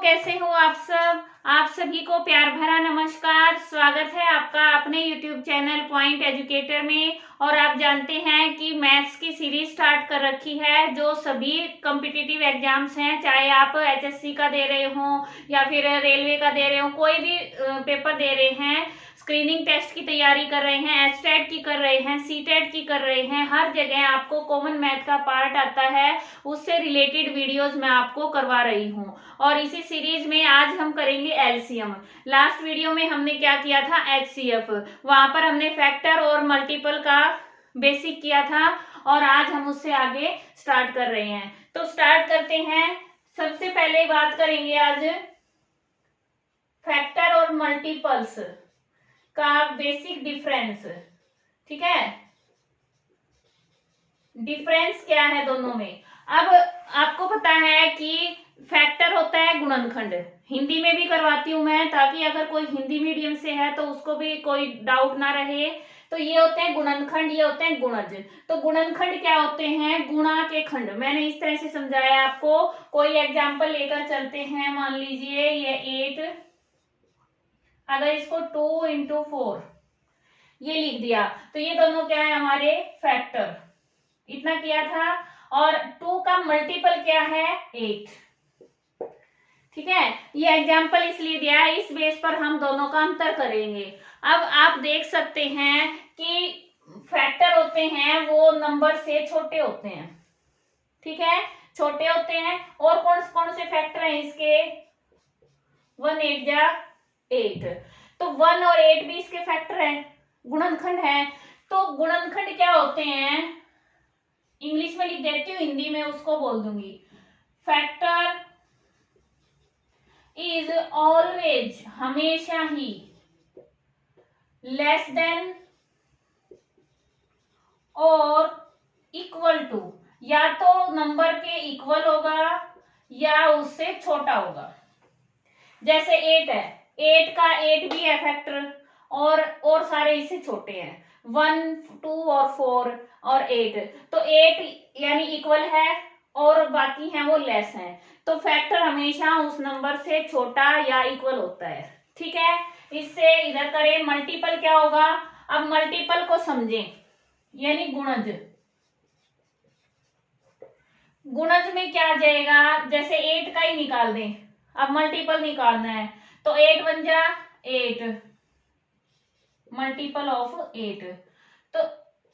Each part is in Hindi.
कैसे हो आप सब। आप सभी को प्यार भरा नमस्कार। स्वागत है आपका अपने YouTube चैनल पॉइंट एजुकेटर में। और आप जानते हैं कि मैथ्स की सीरीज स्टार्ट कर रखी है जो सभी कॉम्पिटिटिव एग्जाम्स हैं, चाहे आप HSC का दे रहे हो या फिर रेलवे का दे रहे हो, कोई भी पेपर दे रहे हैं, स्क्रीनिंग टेस्ट की तैयारी कर रहे हैं, HTET की कर रहे हैं, CTET की कर रहे हैं, हर जगह आपको कॉमन मैथ का पार्ट आता है, उससे रिलेटेड वीडियोस मैं आपको करवा रही हूँ। और इसी सीरीज में आज हम करेंगे LCM। लास्ट वीडियो में हमने क्या किया था, HCF, वहां पर हमने फैक्टर और मल्टीपल का बेसिक किया था और आज हम उससे आगे स्टार्ट कर रहे हैं। तो स्टार्ट करते हैं। सबसे पहले बात करेंगे आज फैक्टर और मल्टीपल्स का बेसिक डिफरेंस। ठीक है, डिफरेंस क्या है दोनों में। अब आपको पता है कि फैक्टर होता है गुणनखंड, हिंदी में भी करवाती हूं मैं ताकि अगर कोई हिंदी मीडियम से है तो उसको भी कोई डाउट ना रहे। तो ये होते हैं गुणनखंड, ये होते हैं गुणज। तो गुणनखंड क्या होते हैं, गुणा के खंड। मैंने इस तरह से समझाया आपको। कोई एग्जांपल लेकर चलते हैं। मान लीजिए ये 8, अगर इसको 2 into 4 ये लिख दिया तो ये दोनों क्या है हमारे फैक्टर। इतना किया था। और 2 का मल्टीपल क्या है, 8। ठीक है, ये एग्जाम्पल इसलिए दिया है, इस बेस पर हम दोनों का अंतर करेंगे। अब आप देख सकते हैं कि फैक्टर होते हैं वो नंबर से छोटे होते हैं। ठीक है, छोटे होते हैं। और कौन कौन से फैक्टर हैं इसके, 1 8 जा 8। तो 1 और 8 भी इसके फैक्टर हैं, गुणनखंड है। तो गुणनखंड क्या होते हैं, इंग्लिश में लिख देती हूँ, हिंदी में उसको बोल दूंगी। फैक्टर इज ऑलवेज, हमेशा ही, लेस देन और इक्वल टू, या तो नंबर के इक्वल होगा या उससे छोटा होगा। जैसे 8 है, 8 का 8 भी है फैक्टर और सारे इससे छोटे हैं, 1 2 और 4 और 8। तो 8 यानी इक्वल है और बाकी हैं वो लेस हैं। तो फैक्टर हमेशा उस नंबर से छोटा या इक्वल होता है। ठीक है, इससे इधर करें। मल्टीपल क्या होगा, अब मल्टीपल को समझें, यानी गुणज। गुणज में क्या आ जाएगा, जैसे 8 का ही निकाल दें, अब मल्टीपल निकालना है तो 8 1 जा 8, मल्टीपल ऑफ 8। तो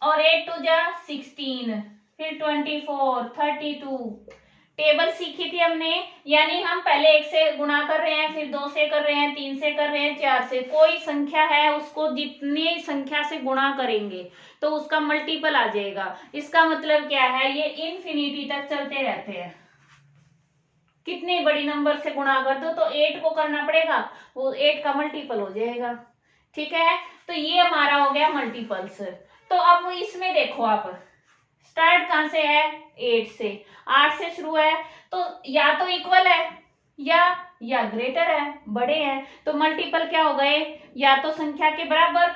और 8 2 जा 16, फिर 24 32। टेबल सीखी थी हमने, यानी हम पहले 1 से गुणा कर रहे हैं, फिर 2 से कर रहे हैं, 3 से कर रहे हैं, 4 से। कोई संख्या है उसको जितनी संख्या से गुणा करेंगे तो उसका मल्टीपल आ जाएगा। इसका मतलब क्या है, ये इनफिनिटी तक चलते रहते हैं। कितनी बड़ी नंबर से गुणा कर दो तो 8 को करना पड़ेगा, वो 8 का मल्टीपल हो जाएगा। ठीक है, तो ये हमारा हो गया मल्टीपल्स। तो अब इसमें देखो आप, स्टार्ट कहां से है, 8 से। 8 से शुरू है तो या तो इक्वल है या ग्रेटर है, बड़े हैं। तो मल्टीपल क्या हो गए, या तो संख्या के बराबर,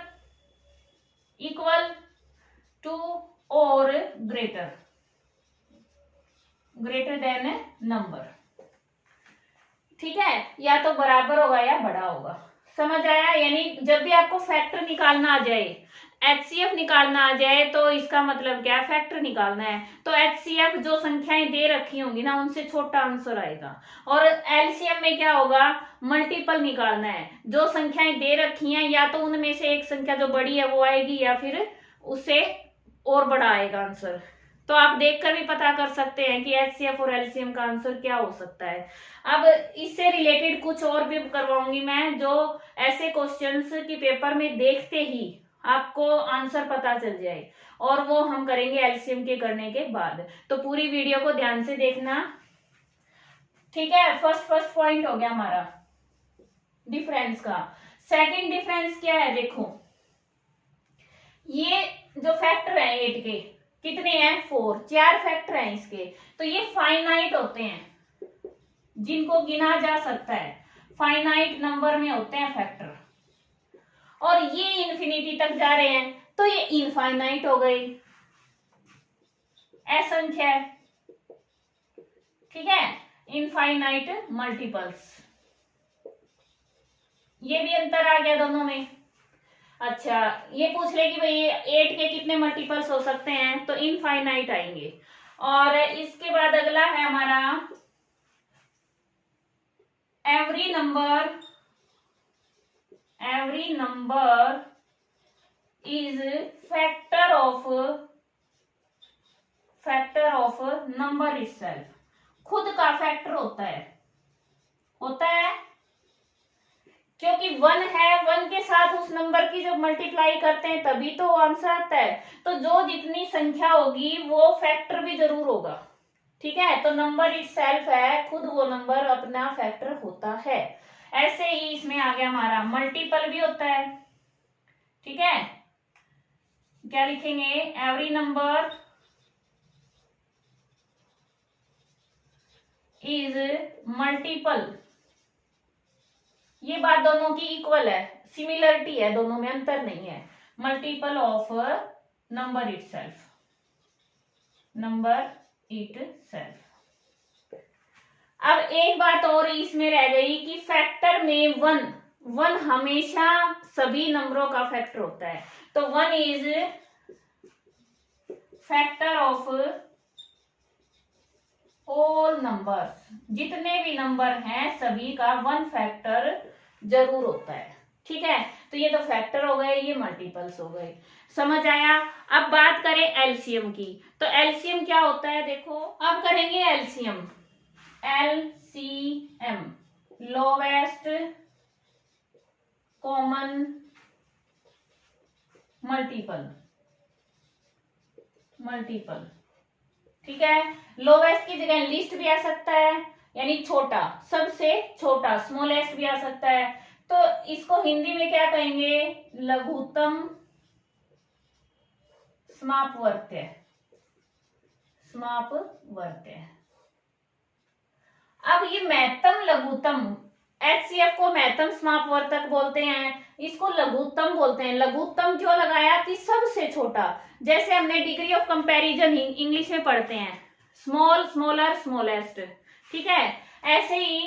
इक्वल टू, और ग्रेटर देन नंबर। ठीक है, या तो बराबर होगा या बड़ा होगा। समझ आया, यानी जब भी आपको फैक्टर निकालना आ जाए, HCF निकालना आ जाए, तो इसका मतलब क्या है, फैक्टर निकालना है। तो HCF जो संख्याएं दे रखी होंगी ना उनसे छोटा आंसर आएगा। और LCM में क्या होगा, मल्टीपल निकालना है। जो संख्याएं दे रखी हैं या तो उनमें से एक संख्या जो बड़ी है वो आएगी या फिर उससे और बड़ा आएगा आंसर। तो आप देखकर भी पता कर सकते हैं कि HCF और LCM का आंसर क्या हो सकता है। अब इससे रिलेटेड कुछ और भी करवाऊंगी मैं, जो ऐसे क्वेश्चंस की पेपर में देखते ही आपको आंसर पता चल जाए, और वो हम करेंगे LCM के करने के बाद। तो पूरी वीडियो को ध्यान से देखना। ठीक है, फर्स्ट पॉइंट हो गया हमारा डिफरेंस का। सेकंड डिफरेंस क्या है, देखो ये जो फैक्टर है 8 के कितने हैं, 4, 4 फैक्टर हैं इसके। तो ये फाइनाइट होते हैं, जिनको गिना जा सकता है, फाइनाइट नंबर में होते हैं फैक्टर। और ये इन्फिनिटी तक जा रहे हैं तो ये इनफाइनाइट हो गई, असंख्य। ठीक है, इनफाइनाइट मल्टीपल्स। ये भी अंतर आ गया दोनों में। अच्छा, ये पूछ ले कि भाई 8 के कितने मल्टीपल्स हो सकते हैं, तो इनफाइनाइट आएंगे। और इसके बाद अगला है हमारा every number is factor of number itself. खुद का फैक्टर होता है क्योंकि 1 है, 1 के साथ उस नंबर की जब मल्टीप्लाई करते हैं तभी तो आंसर आता है। तो जो जितनी संख्या होगी वो फैक्टर भी जरूर होगा। ठीक है, तो नंबर इटसेल्फ है, खुद वो नंबर अपना फैक्टर होता है। ऐसे ही इसमें आ गया हमारा मल्टीपल भी होता है। ठीक है, क्या लिखेंगे, एवरी नंबर इज मल्टीपल। ये बात दोनों की इक्वल है, सिमिलरिटी है, दोनों में अंतर नहीं है। Multiple of number itself. अब एक बात और इसमें रह गई कि फैक्टर में 1 हमेशा सभी नंबरों का फैक्टर होता है। तो 1 is factor of all numbers. जितने भी नंबर हैं सभी का 1 फैक्टर जरूर होता है। ठीक है, तो ये तो फैक्टर हो गए, ये मल्टीपल्स हो गए। समझ आया। अब बात करें एलसीएम की, तो एलसीएम क्या होता है, देखो अब करेंगे एलसीएम। Lowest common multiple. ठीक है, लोवेस्ट की जगह लिस्ट भी आ सकता है, यानी छोटा, सबसे छोटा, स्मॉलेस्ट भी आ सकता है। तो इसको हिंदी में क्या कहेंगे, लघुत्तम समापवर्त्य। अब ये महत्तम लघुत्तम, एचसीएफ को महत्तम समापवर्तक बोलते हैं, इसको लघुत्तम बोलते हैं। लघुत्तम क्यों लगाया कि सबसे छोटा, जैसे हमने डिग्री ऑफ कंपैरिजन इंग्लिश में पढ़ते हैं, स्मॉल, स्मॉलर, स्मॉलेस्ट। ठीक है, ऐसे ही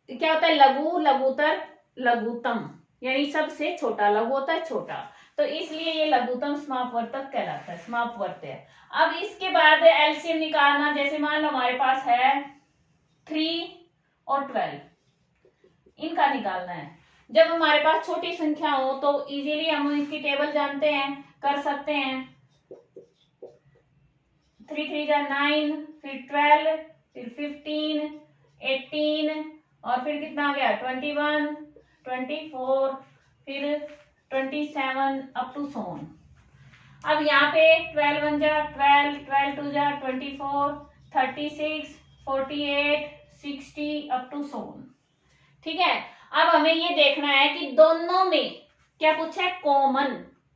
क्या होता है, लघु, लघुतर, लघुत्तम, यानी सबसे छोटा। लघु होता है छोटा, तो इसलिए ये लघुत्तम समापवर्तक कहलाता है, समापवर्त्य। अब इसके बाद एलसीएम निकालना, जैसे मान लो हमारे पास है 3 और 12, इनका निकालना है। जब हमारे पास छोटी संख्या हो तो इजीली हम इसकी टेबल जानते हैं, कर सकते हैं। 3 3 जा 9, फिर 12, फिर 15, 18, और फिर कितना आ गया 21, 24, फिर 27 अप टू सोन। अब यहाँ पे 12 1 जा 12, 12 2 जा 24, 36, 48, 60 अप टू सोन। ठीक है, अब हमें ये देखना है कि दोनों में क्या पूछा है,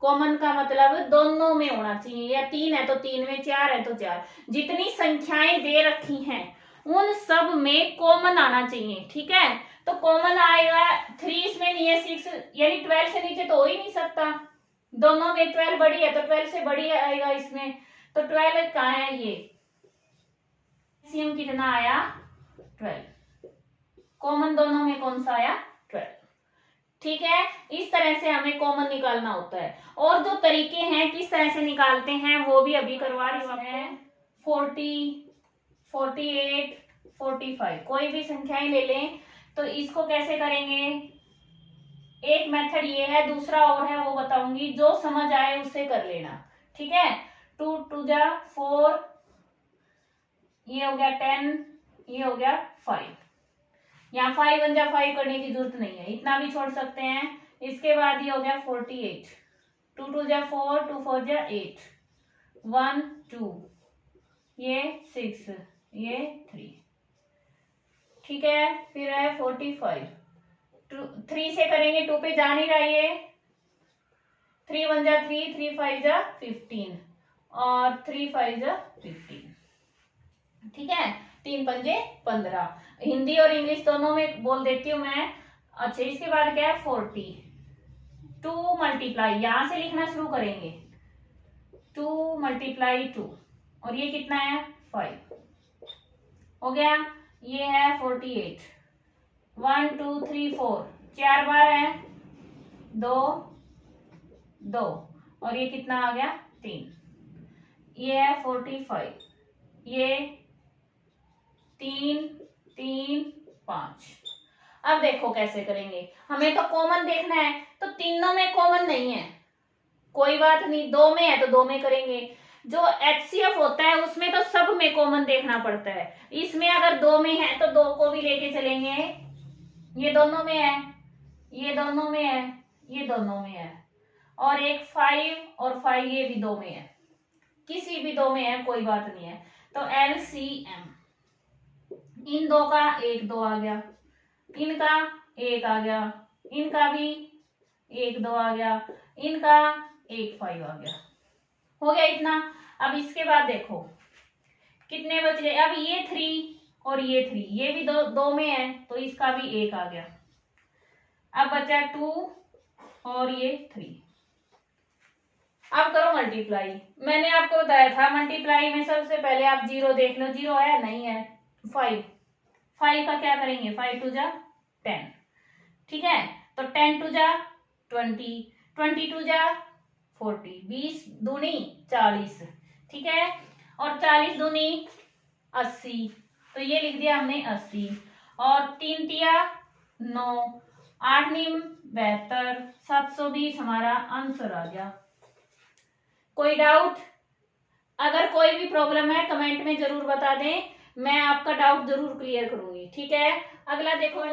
कॉमन का मतलब दोनों में होना चाहिए, या 3 है तो 3 में, 4 है तो 4। जितनी संख्याएं दे रखी हैं उन सब में कॉमन आना चाहिए। ठीक है, तो कॉमन आएगा 3, इसमें नहीं है 6, यानी 12 से नीचे तो हो ही नहीं सकता। दोनों में 12 बड़ी है तो 12 से बड़ी आएगा इसमें, तो 12 कहाँ है, ये सीएम कितना आया 12। कॉमन दोनों में कौन सा आया 12। ठीक है, इस तरह से हमें कॉमन निकालना होता है। और जो तरीके हैं किस तरह से निकालते हैं वो भी अभी करवा रही हैं। 40, 48, 45, कोई भी संख्याएं ले लें तो इसको कैसे करेंगे। एक मेथड ये है, दूसरा और है वो बताऊंगी, जो समझ आए उससे कर लेना। ठीक है, 2 2 जा 4, ये हो गया 10, ये हो गया 5। यहाँ 5 1 जा 5 करने की जरूरत नहीं है, इतना भी छोड़ सकते हैं। इसके बाद ये हो गया 48, 2 2 जा 4, 2 4 जा 8, 1 2, ये 6, ये 3। ठीक है, फिर है 45, 3 से करेंगे, 2 पे जा नहीं रहा ये, 3 1 जा 3, 3 5 जा 15, और 3 5 जा 15। ठीक है, 3 पंजे 15। हिंदी और इंग्लिश दोनों में बोल देती हूँ मैं। अच्छा, इसके बाद क्या है 40, 2 मल्टीप्लाई, यहां से लिखना शुरू करेंगे, 2 मल्टीप्लाई 2, और ये कितना है 5 हो गया। ये है 48, 1 2 3 4, 4 बार है 2 2, और ये कितना आ गया 3, ये है 45, ये 3 3 5। अब देखो कैसे करेंगे, हमें तो कॉमन देखना है, तो तीनों में कॉमन नहीं है, कोई बात नहीं, 2 में है तो 2 में करेंगे। जो HCF होता है उसमें तो सब में कॉमन देखना पड़ता है, इसमें अगर 2 में है तो 2 को भी लेके चलेंगे, ये दोनों में है, ये दोनों में है, ये दोनों में है, और एक 5 और 5 ये भी 2 में है, किसी भी 2 में है कोई बात नहीं है। तो LCM इन 2 का 1 2 आ गया, इनका 1 आ गया, इनका भी 1 2 आ गया, इनका 1 5 आ गया, हो गया इतना। अब इसके बाद देखो कितने बच गए, अब ये 3 और ये 3, ये भी 2 में है तो इसका भी 1 आ गया, अब बचा 2 और ये 3। अब करो मल्टीप्लाई, मैंने आपको बताया था मल्टीप्लाई में सबसे पहले आप 0 देख लो, 0 है नहीं है, 5 का क्या करेंगे, 5 2 जा 10, ठीक है, तो 10 2 जा 20, 20 2 जा 40, 20 दूनी 40, ठीक है, और 40 दूनी 80, तो ये लिख दिया हमने 80, और 3 तिया 9, 8 नीम 72, 720 हमारा आंसर आ गया। कोई डाउट? अगर कोई भी प्रॉब्लम है कमेंट में जरूर बता दें, मैं आपका डाउट जरूर क्लियर करूंगी, ठीक है। अगला देखो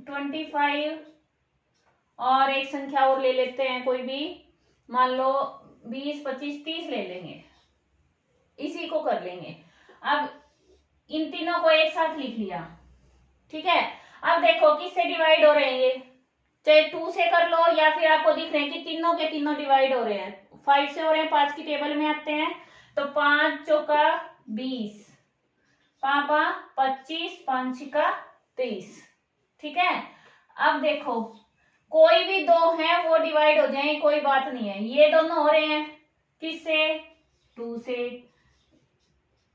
25 और एक संख्या और ले लेते हैं कोई भी, मान लो 20 25 30 ले लेंगे, इसी को कर लेंगे। अब इन तीनों को एक साथ लिख लिया, ठीक है। अब देखो किससे डिवाइड हो रहे हैं, ये चाहे 2 से कर लो या फिर आपको दिख रहे हैं कि तीनों के तीनों डिवाइड हो रहे हैं, 5 से हो रहे हैं, 5 की टेबल में आते हैं, तो 5 चौका 20, 5 25, 5 का 30, ठीक है। अब देखो कोई भी 2 हैं वो डिवाइड हो जाए कोई बात नहीं है, ये दोनों हो रहे हैं किससे, 2 से,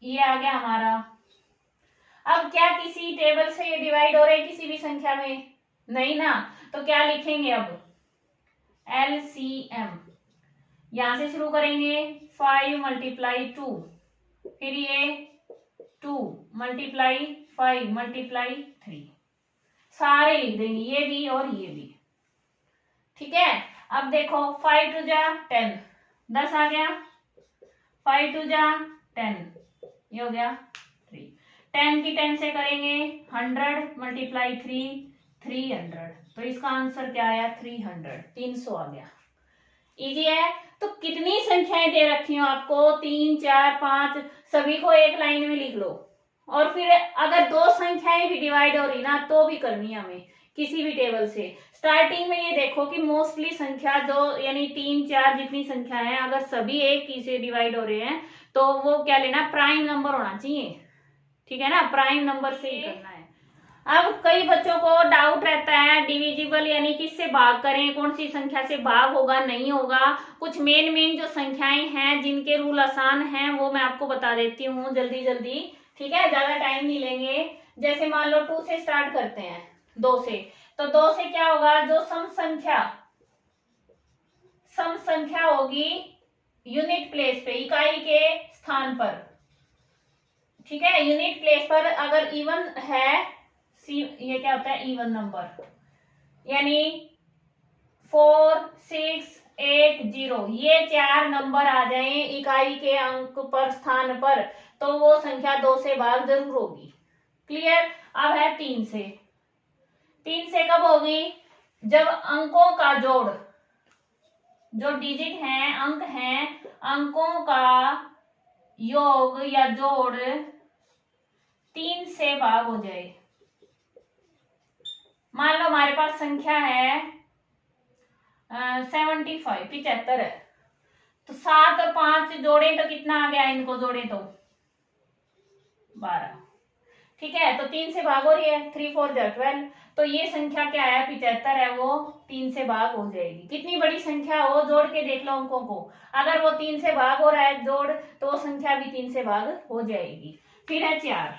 ये आ गया हमारा। अब क्या किसी टेबल से ये डिवाइड हो रहे हैं किसी भी संख्या में, नहीं ना, तो क्या लिखेंगे अब LCM, यहां से शुरू करेंगे, 5 मल्टीप्लाई 2, फिर ये 2 मल्टीप्लाई 5 मल्टीप्लाई 3, सारे लिख देंगे, ये भी और ये भी, ठीक है। अब देखो 5 2 जा 10, 10 आ गया, 5 2 जा 10, ये हो गया 3, 10 की 10 से करेंगे 100 मल्टीप्लाई 3 300, तो इसका आंसर क्या आया 300, 300 आ गया। इजी है। तो कितनी संख्याएं दे रखी हो आपको, 3 4 5, सभी को एक लाइन में लिख लो, और फिर अगर 2 संख्याएं भी डिवाइड हो रही ना तो भी करनी है हमें किसी भी टेबल से। स्टार्टिंग में ये देखो कि मोस्टली संख्या जो यानी 3 4 जितनी संख्या है अगर सभी एक ही से डिवाइड हो रहे हैं तो वो क्या लेना, प्राइम नंबर होना चाहिए, ठीक है ना, प्राइम नंबर से ही करना है। अब कई बच्चों को डाउट रहता है डिविजिबल यानी किससे भाग करें, कौन सी संख्या से भाग होगा नहीं होगा। कुछ मेन जो संख्याएं हैं जिनके रूल आसान हैं वो मैं आपको बता देती हूँ जल्दी जल्दी, ठीक है, ज्यादा टाइम नहीं लेंगे। जैसे मान लो 2 से स्टार्ट करते हैं, 2 से, तो 2 से क्या होगा, जो सम संख्या होगी यूनिट प्लेस पे, इकाई के स्थान पर, ठीक है, यूनिट प्लेस पर अगर इवन है, ये क्या होता है इवन नंबर, यानी 4 6 8 0, ये 4 नंबर आ जाएं इकाई के अंक पर स्थान पर, तो वो संख्या 2 से भाग जरूर होगी। क्लियर। अब है 3 से, 3 से कब होगी, जब अंकों का जोड़, जो डिजिट हैं अंक हैं, अंकों का योग या जोड़ 3 से भाग हो जाए। मान लो हमारे पास संख्या है 75 है, तो 7 और 5 जोड़े तो कितना आ गया, इनको जोड़े तो 12, ठीक है, तो 3 से भाग हो रही है, 3 4 जा 12, तो ये संख्या क्या है 75 है, वो 3 से भाग हो जाएगी। कितनी बड़ी संख्या हो जोड़ के देख लो अंकों को, अगर वो 3 से भाग हो रहा है जोड़ तो वो संख्या भी 3 से भाग हो जाएगी। फिर है 4,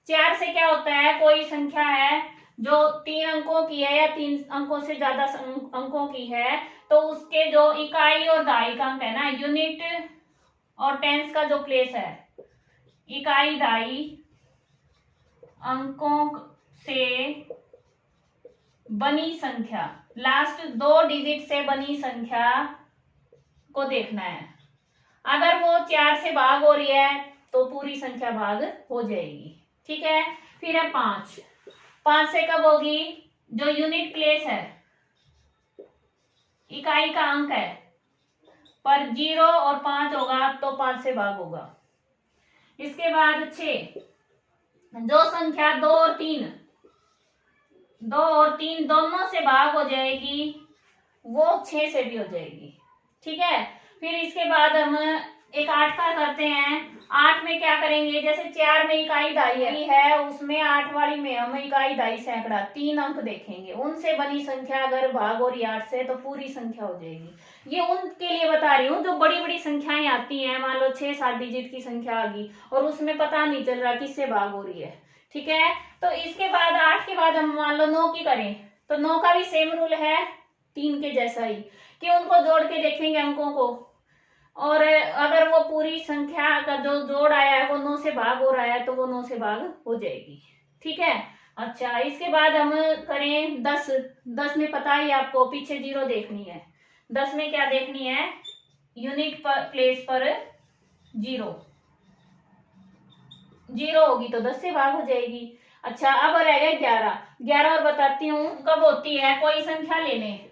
4 से क्या होता है, कोई संख्या है जो 3 अंकों की है या 3 अंकों से ज्यादा अंकों की है, तो उसके जो इकाई और दहाई अंक है ना, यूनिट और टेंस का जो प्लेस है, इकाई दहाई अंकों से बनी संख्या, लास्ट 2 डिजिट से बनी संख्या को देखना है। अगर वो 4 से भाग हो रही है तो पूरी संख्या भाग हो जाएगी। ठीक है, फिर है 5। 5 से कब होगी, जो यूनिट प्लेस है, इकाई का अंक है, पर 0 और 5 होगा तो 5 से भाग होगा। इसके बाद 6, जो संख्या 2 और 3 दोनों से भाग हो जाएगी वो 6 से भी हो जाएगी। ठीक है, फिर इसके बाद हम एक 8 का करते हैं। 8 में क्या करेंगे, जैसे 4 में इकाई दहाई है, उसमें 8 वाली में हम इकाई दहाई सैकड़ा 3 अंक देखेंगे, उनसे बनी संख्या अगर भाग हो रही 8 से तो पूरी संख्या हो जाएगी। ये उनके लिए बता रही हूँ जो बड़ी बड़ी संख्याएं आती हैं, मान लो 6-7 डिजिट की संख्या आ गई और उसमें पता नहीं चल रहा किससे भाग हो रही है। ठीक है, तो इसके बाद 8 के बाद हम मान लो 9 की करें, तो 9 का भी सेम रूल है 3 के जैसा ही, कि उनको जोड़ के देखेंगे अंकों को, और अगर वो पूरी संख्या का जो जोड़ आया है वो 9 से भाग हो रहा है तो वो 9 से भाग हो जाएगी। ठीक है, अच्छा इसके बाद हम करें 10। 10 में पता ही आपको पीछे 0 देखनी है। 10 में क्या देखनी है, यूनिट प्लेस पर 0 होगी तो 10 से भाग हो जाएगी। अच्छा, अब रह गया 11। 11 और बताती हूँ कब होती है, कोई संख्या लेने,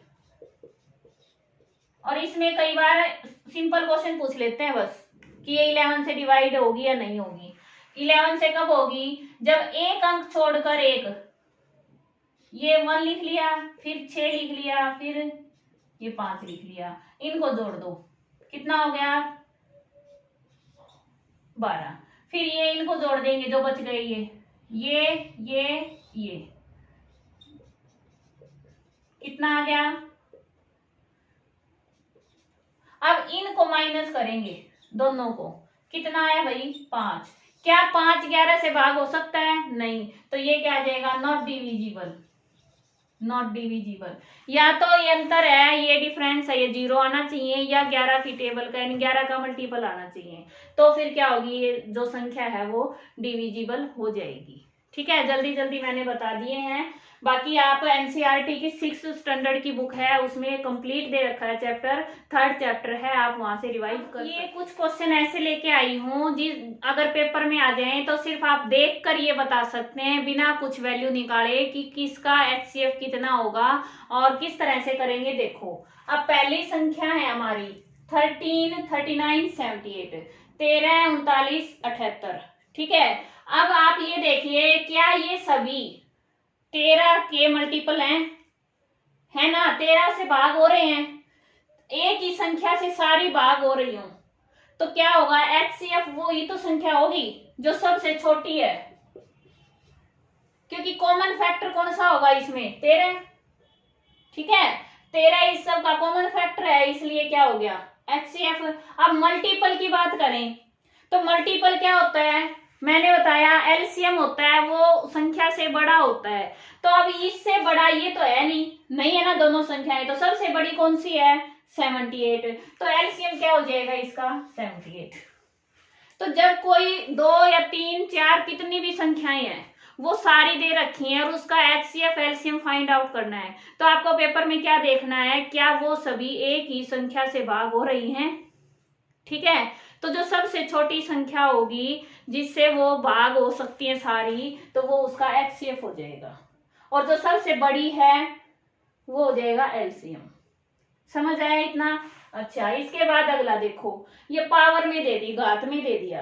और इसमें कई बार सिंपल क्वेश्चन पूछ लेते हैं बस कि ये 11 से डिवाइड होगी या नहीं होगी। 11 से कब होगी, जब एक अंक छोड़कर एक, ये 1 लिख लिया, फिर 6 लिख लिया, फिर ये 5 लिख लिया, इनको जोड़ दो, कितना हो गया 12। फिर ये इनको जोड़ देंगे जो बच गए, ये कितना आ गया। अब इनको माइनस करेंगे दोनों को, कितना आया भाई 5। क्या 5 11 से भाग हो सकता है, नहीं, तो ये क्या आ जाएगा, नॉट डिविजिबल। या तो ये अंतर है, ये डिफरेंस है, ये 0 आना चाहिए, या 11 की टेबल का यानी 11 का मल्टीपल आना चाहिए, तो फिर क्या होगी, ये जो संख्या है वो डिविजिबल हो जाएगी। ठीक है, जल्दी जल्दी मैंने बता दिए हैं। बाकी आप एनसीईआरटी की 6th स्टैंडर्ड की बुक है, उसमें कंप्लीट दे रखा है चैप्टर, 3rd चैप्टर है, आप वहां से रिवाइज कर। ये कुछ क्वेश्चन ऐसे लेके आई हूँ जी, अगर पेपर में आ जाएं तो सिर्फ आप देख कर ये बता सकते हैं बिना कुछ वैल्यू निकाले कि किसका HCF कितना होगा और किस तरह से करेंगे। देखो, अब पहली संख्या है हमारी 13, 39, 78, 13, 39, 78। ठीक है, अब आप ये देखिए, क्या ये सभी 13 के मल्टीपल हैं, है ना, 13 से भाग हो रहे हैं, एक ही संख्या से सारी भाग हो रही हूं, तो क्या होगा, HCF वो ही तो संख्या होगी जो सबसे छोटी है, क्योंकि कॉमन फैक्टर कौन सा होगा इसमें, 13। ठीक है, 13 इस सब का कॉमन फैक्टर है, इसलिए क्या हो गया HCF। अब मल्टीपल की बात करें तो मल्टीपल क्या होता है, मैंने बताया एलसीएम होता है, वो संख्या से बड़ा होता है, तो अब इससे बड़ा ये तो है नहीं है ना, दोनों संख्याएं, तो सबसे बड़ी कौन सी है 78, तो एलसीएम क्या हो जाएगा इसका 78। तो जब कोई 2 या 3 4 कितनी भी संख्याएं हैं वो सारी दे रखी हैं और उसका HCF एलसीएम फाइंड आउट करना है, तो आपको पेपर में क्या देखना है, क्या वो सभी एक ही संख्या से भाग हो रही हैं। ठीक है, तो जो सबसे छोटी संख्या होगी जिससे वो भाग हो सकती है सारी, तो वो उसका HCF हो जाएगा, और जो सबसे बड़ी है वो हो जाएगा एलसीएम। समझ आया इतना। अच्छा, इसके बाद अगला देखो, ये पावर में दे दी, घात में दे दिया।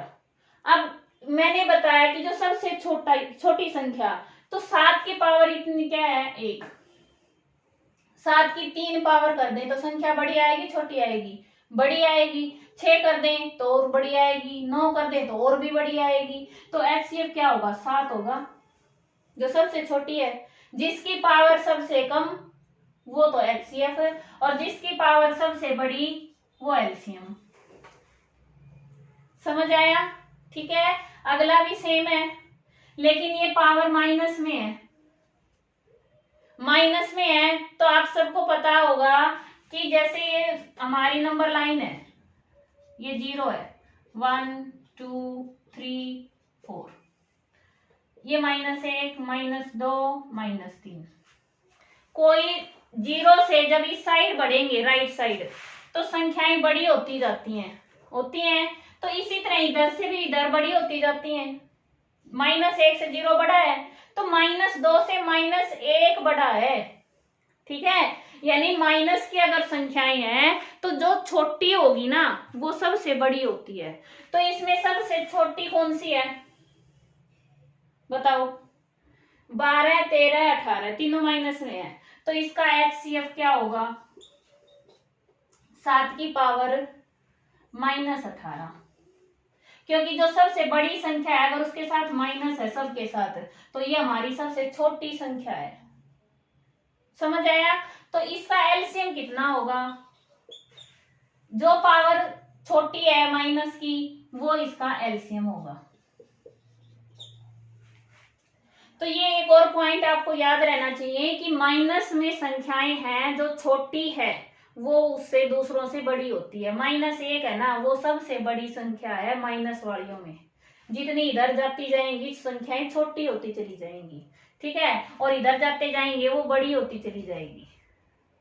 अब मैंने बताया कि जो सबसे छोटी संख्या, तो 7 की पावर इतनी क्या है 1, 7 की 3 पावर कर दें तो संख्या बड़ी आएगी छोटी आएगी, बड़ी आएगी। 6 कर दें तो और बड़ी आएगी, 9 कर दें तो और भी बड़ी आएगी, तो HCF क्या होगा 7 होगा, जो सबसे छोटी है। जिसकी पावर सबसे कम वो तो HCF है, और जिसकी पावर सबसे बड़ी वो LCM। समझ आया। ठीक है, अगला भी सेम है, लेकिन ये पावर माइनस में है, माइनस में है। तो आप सबको पता होगा कि जैसे ये हमारी नंबर लाइन है, ये 0 है, 1 2 3 4, ये -1 -2 -3। कोई 0 से जब इस साइड बढ़ेंगे राइट साइड तो संख्याएं बड़ी होती जाती हैं, होती हैं। तो इसी तरह इधर से भी इधर बड़ी होती जाती हैं। -1 से 0 बड़ा है तो -2 से -1 बड़ा है, ठीक है। यानी माइनस की अगर संख्याएं हैं तो जो छोटी होगी ना वो सबसे बड़ी होती है। तो इसमें सबसे छोटी कौन सी है बताओ? 12 13 18 तीनों माइनस में है। तो इसका HCF क्या होगा? 7 की पावर -18, क्योंकि जो सबसे बड़ी संख्या है अगर उसके साथ माइनस है सबके साथ तो ये हमारी सबसे छोटी संख्या है। समझ आया? तो इसका एलसीएम कितना होगा? जो पावर छोटी है माइनस की वो इसका एलसीएम होगा। तो ये एक और पॉइंट आपको याद रहना चाहिए कि माइनस में संख्याएं हैं जो छोटी है वो उससे दूसरों से बड़ी होती है। -1 है ना वो सबसे बड़ी संख्या है माइनस वालियों में। जितनी इधर जाती जाएंगी संख्याएं छोटी होती चली जाएंगी, ठीक है, और इधर जाते जाएंगे वो बड़ी होती चली जाएगी।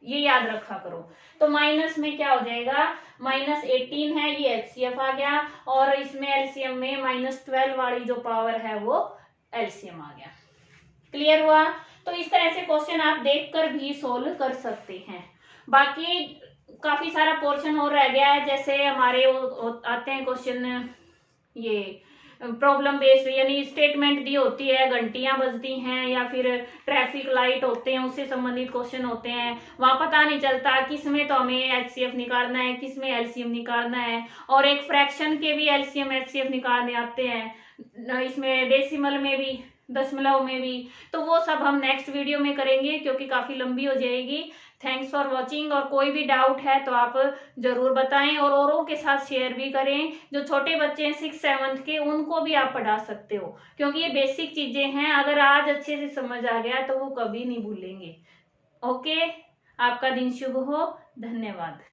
ये याद रखा करो। तो माइनस में क्या हो जाएगा? -18 है, ये HCF आ गया, और इसमें एलसीएम में -12 वाली जो पावर है वो एलसीएम आ गया। क्लियर हुआ? तो इस तरह से क्वेश्चन आप देखकर भी सोल्व कर सकते हैं। बाकी काफी सारा पोर्शन और रह गया है, जैसे हमारे आते हैं क्वेश्चन ये प्रॉब्लम बेस्ड, यानी स्टेटमेंट दी होती है, घंटियां बजती हैं या फिर ट्रैफिक लाइट होते हैं, उससे संबंधित क्वेश्चन होते हैं। वहां पता नहीं चलता किस में तो हमें HCF निकालना है, किस में LCM निकालना है, और एक फ्रैक्शन के भी LCM HCF निकालने आते हैं, इसमें डेसिमल में भी, दशमलव में भी। तो वो सब हम नेक्स्ट वीडियो में करेंगे क्योंकि काफी लंबी हो जाएगी। थैंक्स फॉर वॉचिंग, और कोई भी डाउट है तो आप जरूर बताएं और औरों के साथ शेयर भी करें। जो छोटे बच्चे हैं 6th 7th के उनको भी आप पढ़ा सकते हो, क्योंकि ये बेसिक चीजें हैं, अगर आज अच्छे से समझ आ गया तो वो कभी नहीं भूलेंगे। ओके, आपका दिन शुभ हो, धन्यवाद।